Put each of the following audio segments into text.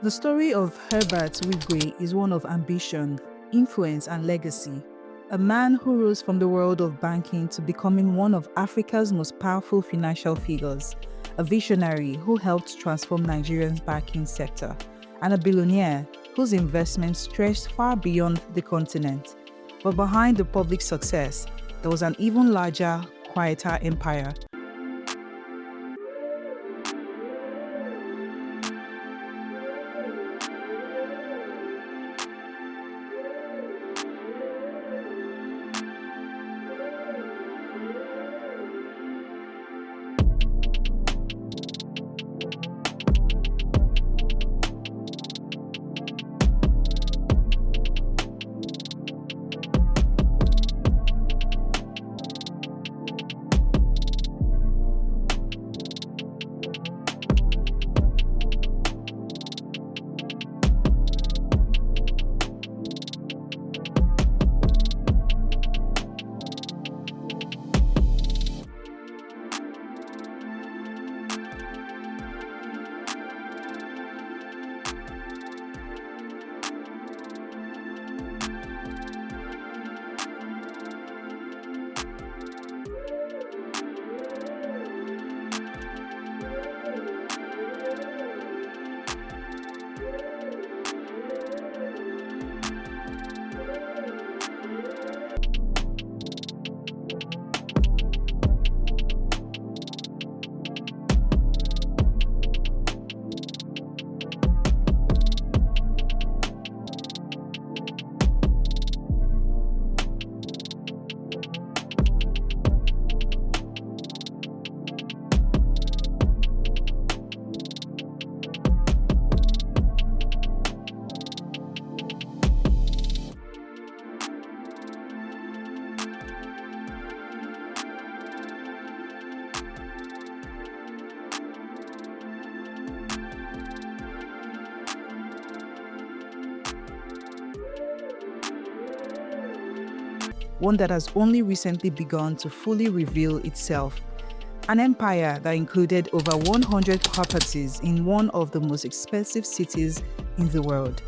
The story of Herbert Wigwe is one of ambition, influence, and legacy. A man who rose from the world of banking to becoming one of Africa's most powerful financial figures, a visionary who helped transform Nigeria's banking sector, and a billionaire whose investments stretched far beyond the continent. But behind the public success, there was an even larger, quieter empire. One that has only recently begun to fully reveal itself. An empire that included over 100 properties in one of the most expensive cities in the world,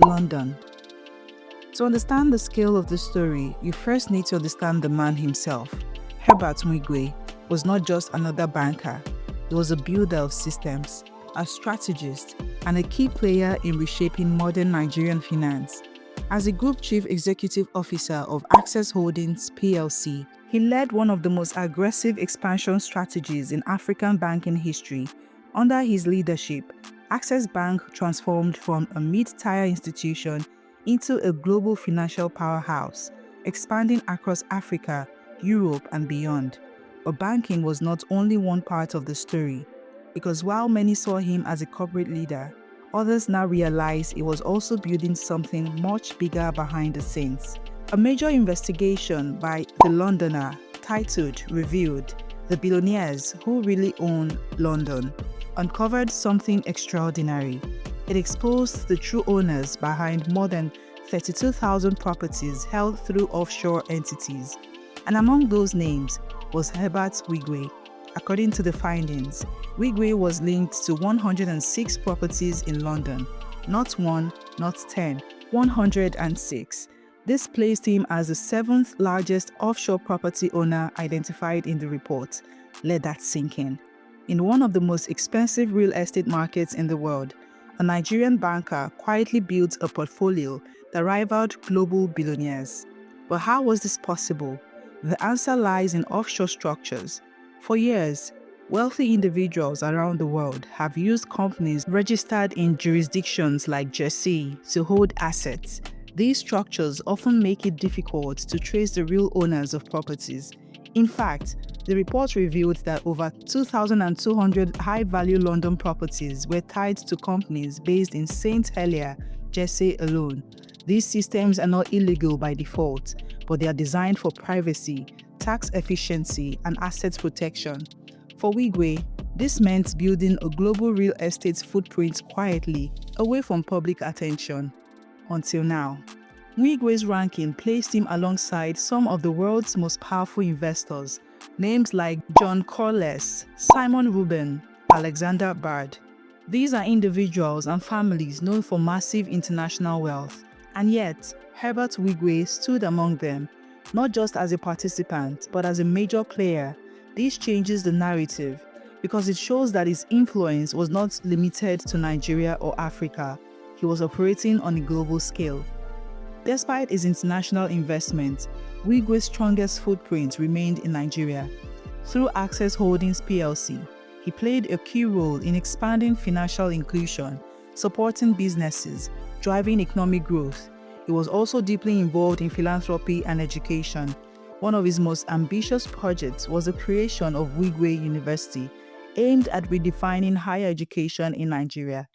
London. To understand the scale of the story, you first need to understand the man himself. Herbert Wigwe was not just another banker. He was a builder of systems, a strategist, and a key player in reshaping modern Nigerian finance. As the Group Chief Executive Officer of Access Holdings plc, he led one of the most aggressive expansion strategies in African banking history. Under his leadership, Access Bank transformed from a mid-tier institution into a global financial powerhouse, expanding across Africa, Europe, and beyond. But banking was not only one part of the story, because while many saw him as a corporate leader, others now realize he was also building something much bigger behind the scenes. A major investigation by The Londoner, titled Revealed: The Billionaires Who Really Own London, uncovered something extraordinary. It exposed the true owners behind more than 32,000 properties held through offshore entities. And among those names was Herbert Wigwe. According to the findings, Wigwe was linked to 106 properties in London. Not one, not 10, 106. This placed him as the 7th largest offshore property owner identified in the report. Let that sink in. In one of the most expensive real estate markets in the world, a Nigerian banker quietly built a portfolio that rivaled global billionaires. But how was this possible? The answer lies in offshore structures. For years, wealthy individuals around the world have used companies registered in jurisdictions like Jersey to hold assets. These structures often make it difficult to trace the real owners of properties. In fact, the report revealed that over 2,200 high-value London properties were tied to companies based in St. Helier, Jersey alone. These systems are not illegal by default, but they are designed for privacy, tax efficiency, and asset protection. For Wigwe, this meant building a global real estate footprint quietly, away from public attention. Until now, Wigwe's ranking placed him alongside some of the world's most powerful investors, names like John Corliss, Simon Rubin, Alexander Bard. These are individuals and families known for massive international wealth, and yet Herbert Wigwe stood among them, not just as a participant, but as a major player. This changes the narrative because it shows that his influence was not limited to Nigeria or Africa. He was operating on a global scale. Despite his international investment, Wigwe's strongest footprint remained in Nigeria. Through Access Holdings plc, he played a key role in expanding financial inclusion, supporting businesses, driving economic growth. He was also deeply involved in philanthropy and education. One of his most ambitious projects was the creation of Wigwe University, aimed at redefining higher education in Nigeria.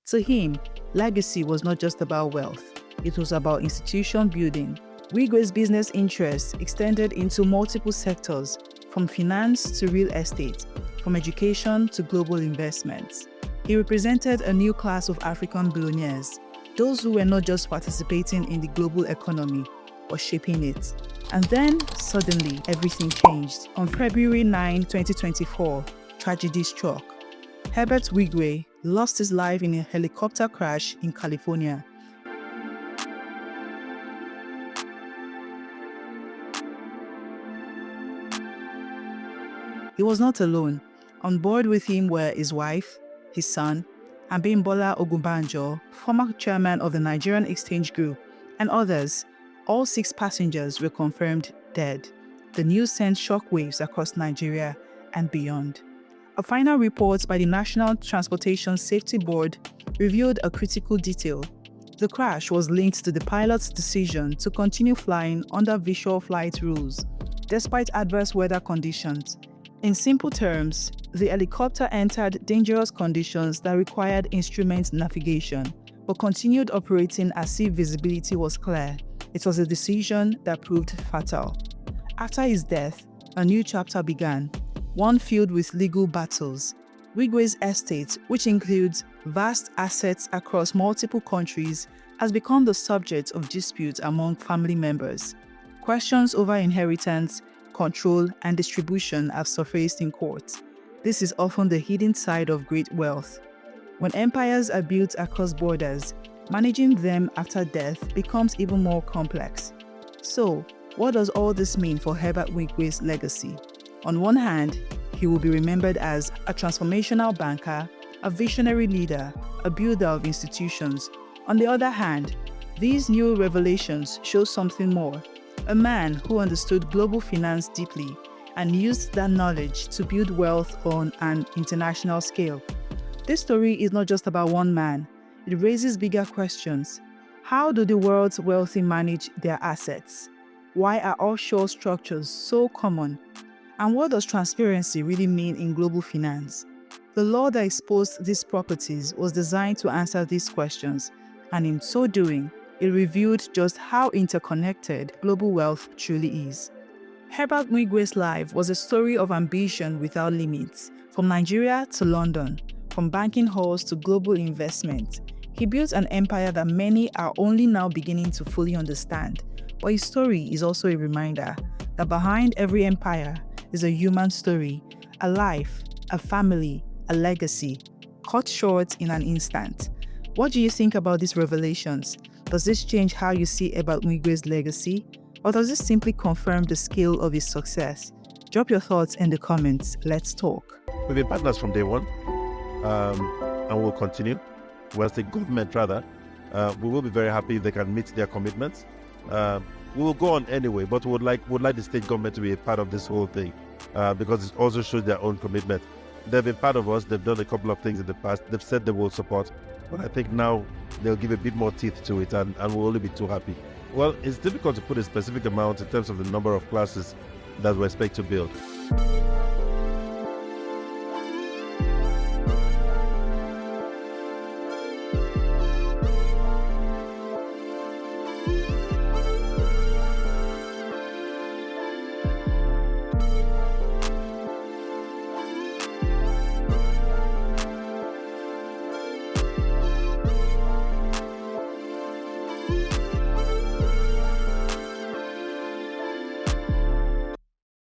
To him, legacy was not just about wealth, it was about institution building. Wigwe's business interests extended into multiple sectors, from finance to real estate, from education to global investments. He represented a new class of African billionaires, those who were not just participating in the global economy, but shaping it. And then, suddenly, everything changed. On February 9, 2024, tragedy struck. Herbert Wigwe lost his life in a helicopter crash in California. He was not alone. On board with him were his wife, his son, Abimbola Ogunbanjo, former chairman of the Nigerian Exchange Group, and others. All 6 passengers were confirmed dead. The news sent shockwaves across Nigeria and beyond. A final report by the National Transportation Safety Board revealed a critical detail. The crash was linked to the pilot's decision to continue flying under visual flight rules, despite adverse weather conditions. In simple terms, the helicopter entered dangerous conditions that required instrument navigation, but continued operating as if visibility was clear. It was a decision that proved fatal. After his death, a new chapter began, one filled with legal battles. Wigwe's estate, which includes vast assets across multiple countries, has become the subject of disputes among family members. Questions over inheritance, control, and distribution have surfaced in court. This is often the hidden side of great wealth. When empires are built across borders, managing them after death becomes even more complex. So, what does all this mean for Herbert Wigwe's legacy? On one hand, he will be remembered as a transformational banker, a visionary leader, a builder of institutions. On the other hand, these new revelations show something more. A man who understood global finance deeply, and used that knowledge to build wealth on an international scale. This story is not just about one man, it raises bigger questions. How do the world's wealthy manage their assets? Why are offshore structures so common? And what does transparency really mean in global finance? The law that exposed these properties was designed to answer these questions, and in so doing, it revealed just how interconnected global wealth truly is. Herbert Wigwe's life was a story of ambition without limits. From Nigeria to London, from banking halls to global investment, he built an empire that many are only now beginning to fully understand. But his story is also a reminder that behind every empire is a human story, a life, a family, a legacy, cut short in an instant. What do you think about these revelations? Does this change how you see about Wigwe's legacy? Or does this simply confirm the scale of his success? Drop your thoughts in the comments. Let's talk. We've been partners from day one, and we'll continue. Whereas the government, rather, we will be very happy if they can meet their commitments. We will go on anyway, but would like the state government to be a part of this whole thing, because it also shows their own commitment. They've been part of us. They've done a couple of things in the past. They've said they will support, but I think now they'll give a bit more teeth to it, and we'll only be too happy. Well, it's difficult to put a specific amount in terms of the number of classes that we expect to build.